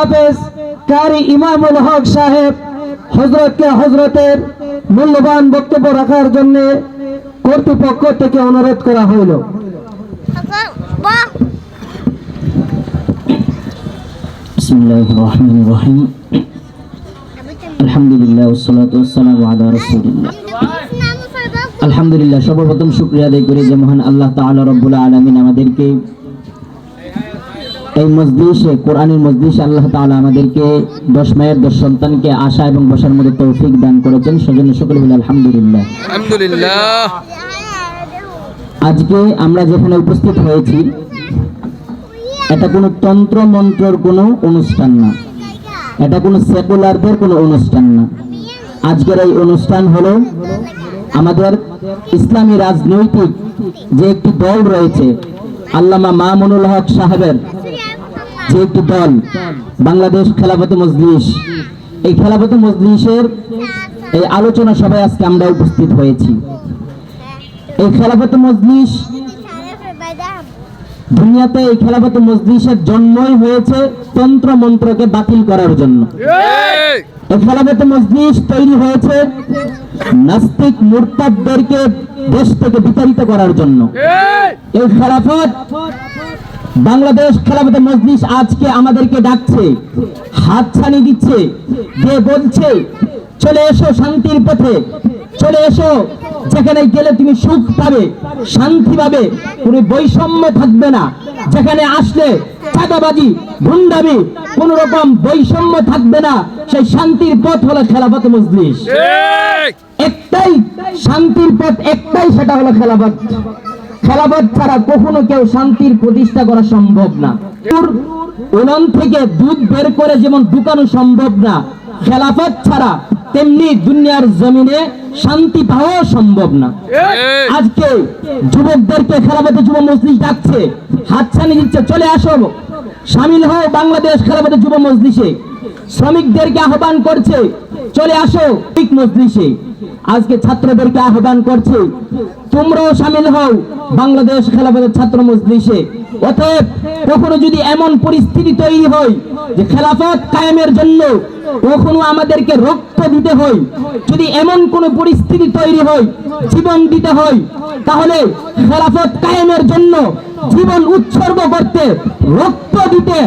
হাফেজ কারি ইমামুল হক সাহেব হযরতকে হযরতের মূল্যবান বক্তব্য রাখার জন্য কর্তৃপক্ষ থেকে অনুরোধ করা হইল। বিসমিল্লাহির রহমানির রহিম। আলহামদুলিল্লাহ ওয়াসসালাতু ওয়াসসালামু আলা রাসূলিল্লাহ। আলহামদুলিল্লাহ, সর্বপ্রথম শুকরিয়া আদায় করি যে মহান আল্লাহ তাআলা রব্বুল আলামিন আমাদেরকে এই মজলিসে, কোরআনের মজলিসে আল্লাহ তাআলা আমাদেরকে 10 মায়ের 10 সন্তানকে আশা এবং বসার মধ্যে তৌফিক দান করেছেন। সেজন্য সকলে বলি আলহামদুলিল্লাহ। আলহামদুলিল্লাহ। আজকে আমরা যেখানে উপস্থিত হয়েছি এটা কোনো তন্ত্র মন্ত্রের কোনো অনুষ্ঠান না, এটা কোনো সেকুলারদের কোনো অনুষ্ঠান না। আজকের এই অনুষ্ঠান হলো আমাদের ইসলামী রাজনৈতিক যে একটি দল রয়েছে, আল্লামা মামুনুল হক সাহেবের যে একটি দল, বাংলাদেশ খেলাফত মজলিস, এই খেলাফত মজলিসের এই আলোচনা সভায় আজকে আমরা উপস্থিত হয়েছি। এই খেলাফত মজলিস দুনিয়াতে, এই খেলাফত মজলিসের জন্মই হয়েছে তন্ত্র মন্ত্রকে বাতিল করার জন্য। এই খেলাফত মজলিস তৈরি হয়েছে নাস্তিক মুরতাদদেরকে দেশ থেকে বিতাড়িত করার জন্য। এই খেলাফত, বাংলাদেশ খেলাফত মজলিস আজকে আমাদেরকে ডাকছে, হাতছানি দিচ্ছে, যে বলছে চলে এসো শান্তির পথে, চলে এসো, যেখানে গেলে তুমি সুখ পাবে, শান্তি পাবে, কোনো বৈষম্য থাকবে না, যেখানে আসলে চাঁদাবাজি, গুন্ডামি, কোন রকম বৈষম্য থাকবে না। সেই শান্তির পথ হলো খেলাফত মজলিস। একটাই শান্তির পথ, একটাই, সেটা হলো খেলাফত। খেলাফত ছাড়া কখনো কেউ শান্তির প্রতিষ্ঠা করা সম্ভব না। উনান থেকে দুধ বের করে যেমন ঢুকানো সম্ভব না, খেলাফত ছাড়া তেমনি দুনিয়ার জমিনে শান্তি পাওয়া সম্ভব না। আজকে যুবকদেরকে খেলাফতে যুব মজলিস ডাকছে, হাতছানি দিচ্ছে, চলে আসো, শামিল হও বাংলাদেশ খেলাফতে যুব মজলিসে। শ্রমিকদেরকে আহ্বান করছে, চলে আসো ঠিক মজলিসে। আজকে ছাত্রদেরকে আহ্বান করছে, তোমরাও শামিল হও বাংলাদেশ খেলাফতের ছাত্র মজলিসে। অতএব কখনো যদি এমন পরিস্থিতি তৈরি হয় যে খেলাফত কায়েমের জন্য কখনো আমাদেরকে রক্ত দিতে হয়, যদি এমন কোন পরিস্থিতি তৈরি হয় জীবন দিতে হয়, তাহলে খেলাফত কায়েমের জন্য জীবন উৎসর্গ করতে, রক্ত দিতে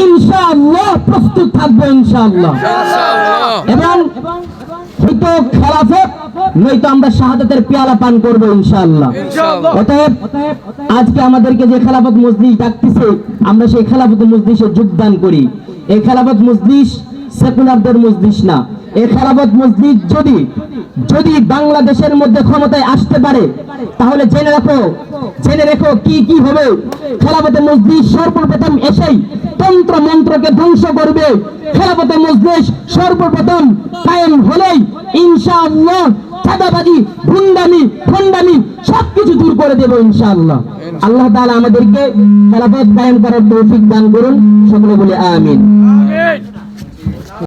ইনশাআল্লাহ প্রস্তুত থাকবো ইনশাআল্লাহ। এবং হয়তো খেলাফত নয়তো আমরা শাহাদাতের পেয়ালা পান করবো ইনশাআল্লাহ। অতএব আজকে আমাদেরকে যে খেলাফত মজলিস ডাকতেছে, আমরা সেই খেলাফত মজলিসে যোগদান করি। এই খেলাফত মজলিস সেকুলারদের মজলিস না। এই খেলাফত মজলিস যদি বাংলাদেশের মধ্যে ক্ষমতায় আসতে পারে, তাহলে জেনে রেখো কি কি হবে। খেলাফত মজলিস সর্বপ্রথম এসেই তন্ত্র মন্ত্রকে ধ্বংস করবে। খেলাফত মজলিস সর্বপ্রথম কায়েম হলেই ইনশাআল্লাহ চাঁদাবাজি, গুন্ডামি, ফন্ডামি সবকিছু দূর করে দেব ইনশাআল্লাহ। আল্লাহ তাআলা আমাদেরকে খেলাফত কায়েম করার তৌফিক দান করুন। সকলে বলে আমিন।